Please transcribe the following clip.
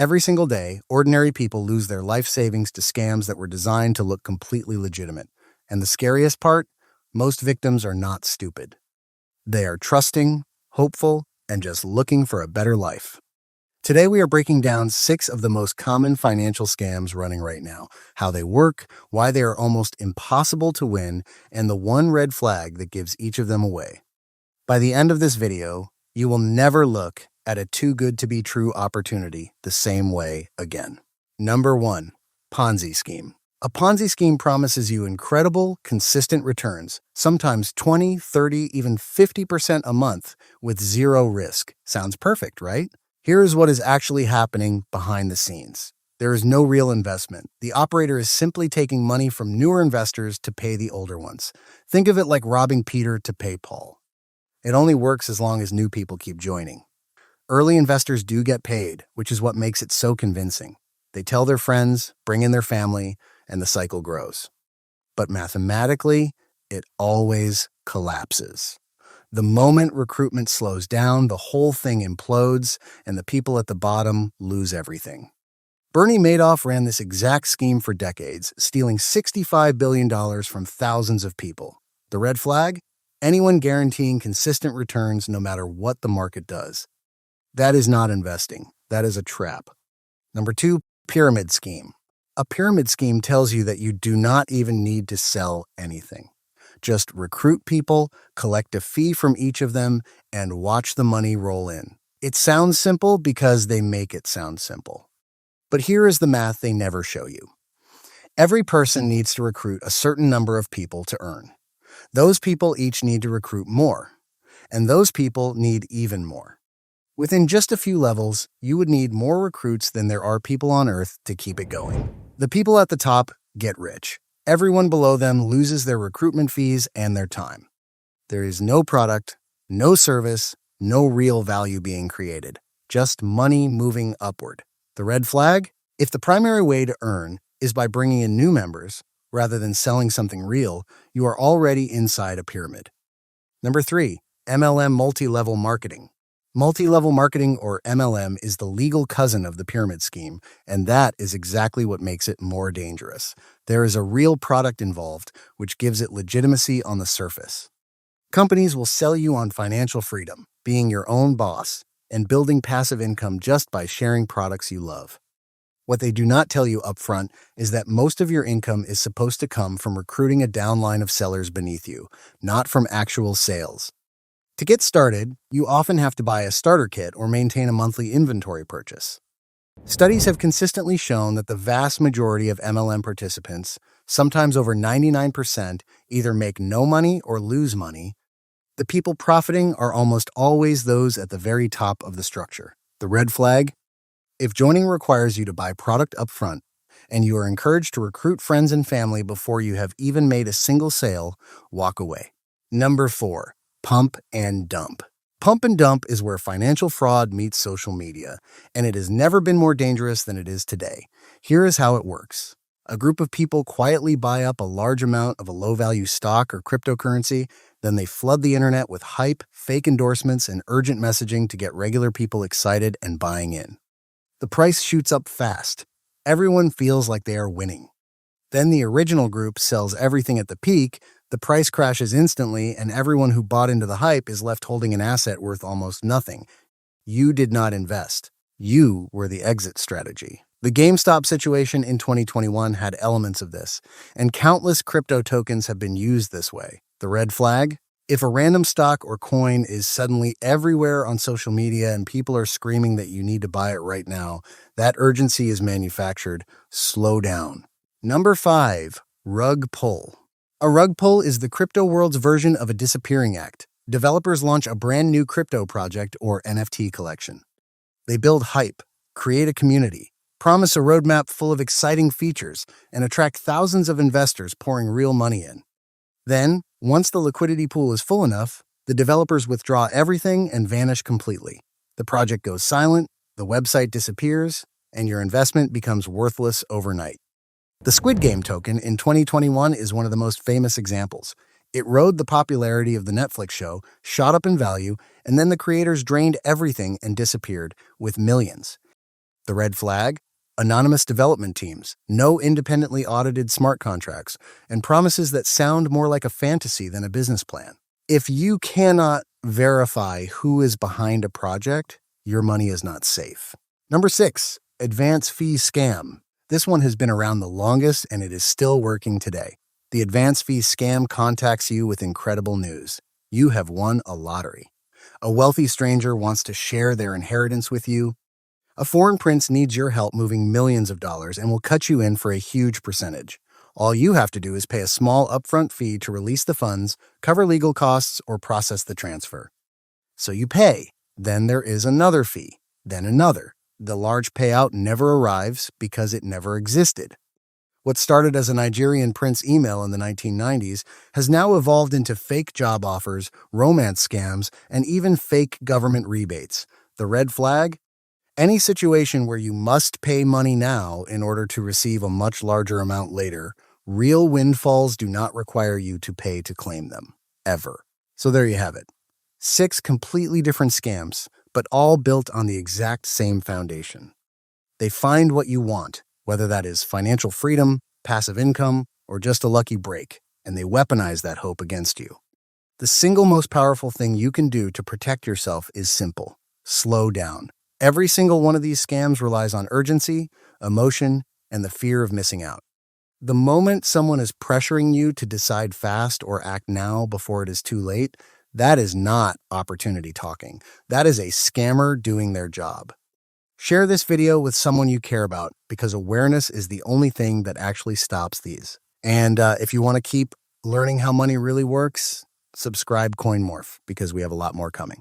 Every single day, ordinary people lose their life savings to scams that were designed to look completely legitimate. And the scariest part? Most victims are not stupid. They are trusting, hopeful, and just looking for a better life. Today, we are breaking down 6 of the most common financial scams running right now, how they work, why they are almost impossible to win, and the one red flag that gives each of them away. By the end of this video, you will never look at a too-good-to-be-true opportunity the same way again. Number 1. Ponzi scheme. A Ponzi scheme promises you incredible, consistent returns, sometimes 20, 30, even 50% a month with zero risk. Sounds perfect, right? Here is what is actually happening behind the scenes. There is no real investment. The operator is simply taking money from newer investors to pay the older ones. Think of it like robbing Peter to pay Paul. It only works as long as new people keep joining. Early investors do get paid, which is what makes it so convincing. They tell their friends, bring in their family, and the cycle grows. But mathematically, it always collapses. The moment recruitment slows down, the whole thing implodes, and the people at the bottom lose everything. Bernie Madoff ran this exact scheme for decades, stealing $65 billion from thousands of people. The red flag? Anyone guaranteeing consistent returns no matter what the market does. That is not investing. That is a trap. Number 2, pyramid scheme. A pyramid scheme tells you that you do not even need to sell anything. Just recruit people, collect a fee from each of them, and watch the money roll in. It sounds simple because they make it sound simple. But here is the math they never show you. Every person needs to recruit a certain number of people to earn. Those people each need to recruit more, and those people need even more. Within just a few levels, you would need more recruits than there are people on Earth to keep it going. The people at the top get rich. Everyone below them loses their recruitment fees and their time. There is no product, no service, no real value being created, just money moving upward. The red flag? If the primary way to earn is by bringing in new members, rather than selling something real, you are already inside a pyramid. Number 3, MLM multi-level marketing. Multi-level marketing, or MLM, is the legal cousin of the pyramid scheme, and that is exactly what makes it more dangerous. There is a real product involved, which gives it legitimacy on the surface. Companies will sell you on financial freedom, being your own boss, and building passive income just by sharing products you love. What they do not tell you upfront is that most of your income is supposed to come from recruiting a downline of sellers beneath you, not from actual sales. To get started, you often have to buy a starter kit or maintain a monthly inventory purchase. Studies have consistently shown that the vast majority of MLM participants, sometimes over 99%, either make no money or lose money. The people profiting are almost always those at the very top of the structure. The red flag? If joining requires you to buy product up front, and you are encouraged to recruit friends and family before you have even made a single sale, walk away. Number 4. Pump and dump. Pump and dump is where financial fraud meets social media, and it has never been more dangerous than it is today. Here is how it works. A group of people quietly buy up a large amount of a low-value stock or cryptocurrency, then they flood the internet with hype, fake endorsements, and urgent messaging to get regular people excited and buying in. The price shoots up fast. Everyone feels like they are winning. Then the original group sells everything at the peak, the price crashes instantly, and everyone who bought into the hype is left holding an asset worth almost nothing. You did not invest. You were the exit strategy. The GameStop situation in 2021 had elements of this, and countless crypto tokens have been used this way. The red flag? If a random stock or coin is suddenly everywhere on social media and people are screaming that you need to buy it right now, that urgency is manufactured. Slow down. Number 5. Rug pull. A rug pull is the crypto world's version of a disappearing act. Developers launch a brand new crypto project or NFT collection. They build hype, create a community, promise a roadmap full of exciting features, and attract thousands of investors pouring real money in. Then, once the liquidity pool is full enough, the developers withdraw everything and vanish completely. The project goes silent, the website disappears, and your investment becomes worthless overnight. The Squid Game token in 2021 is one of the most famous examples. It rode the popularity of the Netflix show, shot up in value, and then the creators drained everything and disappeared, with millions. The red flag? Anonymous development teams, no independently audited smart contracts, and promises that sound more like a fantasy than a business plan. If you cannot verify who is behind a project, your money is not safe. Number 6, advance fee scam. This one has been around the longest and it is still working today. The advance fee scam contacts you with incredible news. You have won a lottery. A wealthy stranger wants to share their inheritance with you. A foreign prince needs your help moving millions of dollars and will cut you in for a huge percentage. All you have to do is pay a small upfront fee to release the funds, cover legal costs, or process the transfer. So you pay. Then there is another fee. Then another. The large payout never arrives because it never existed. What started as a Nigerian prince email in the 1990s has now evolved into fake job offers, romance scams, and even fake government rebates. The red flag? Any situation where you must pay money now in order to receive a much larger amount later, real windfalls do not require you to pay to claim them, ever. So there you have it. 6 completely different scams, but all built on the exact same foundation. They find what you want, whether that is financial freedom, passive income, or just a lucky break, and they weaponize that hope against you. The single most powerful thing you can do to protect yourself is simple: slow down. Every single one of these scams relies on urgency, emotion, and the fear of missing out. The moment someone is pressuring you to decide fast or act now before it is too late, that is not opportunity talking. That is a scammer doing their job. Share this video with someone you care about because awareness is the only thing that actually stops these. And if you want to keep learning how money really works, subscribe Morph because we have a lot more coming.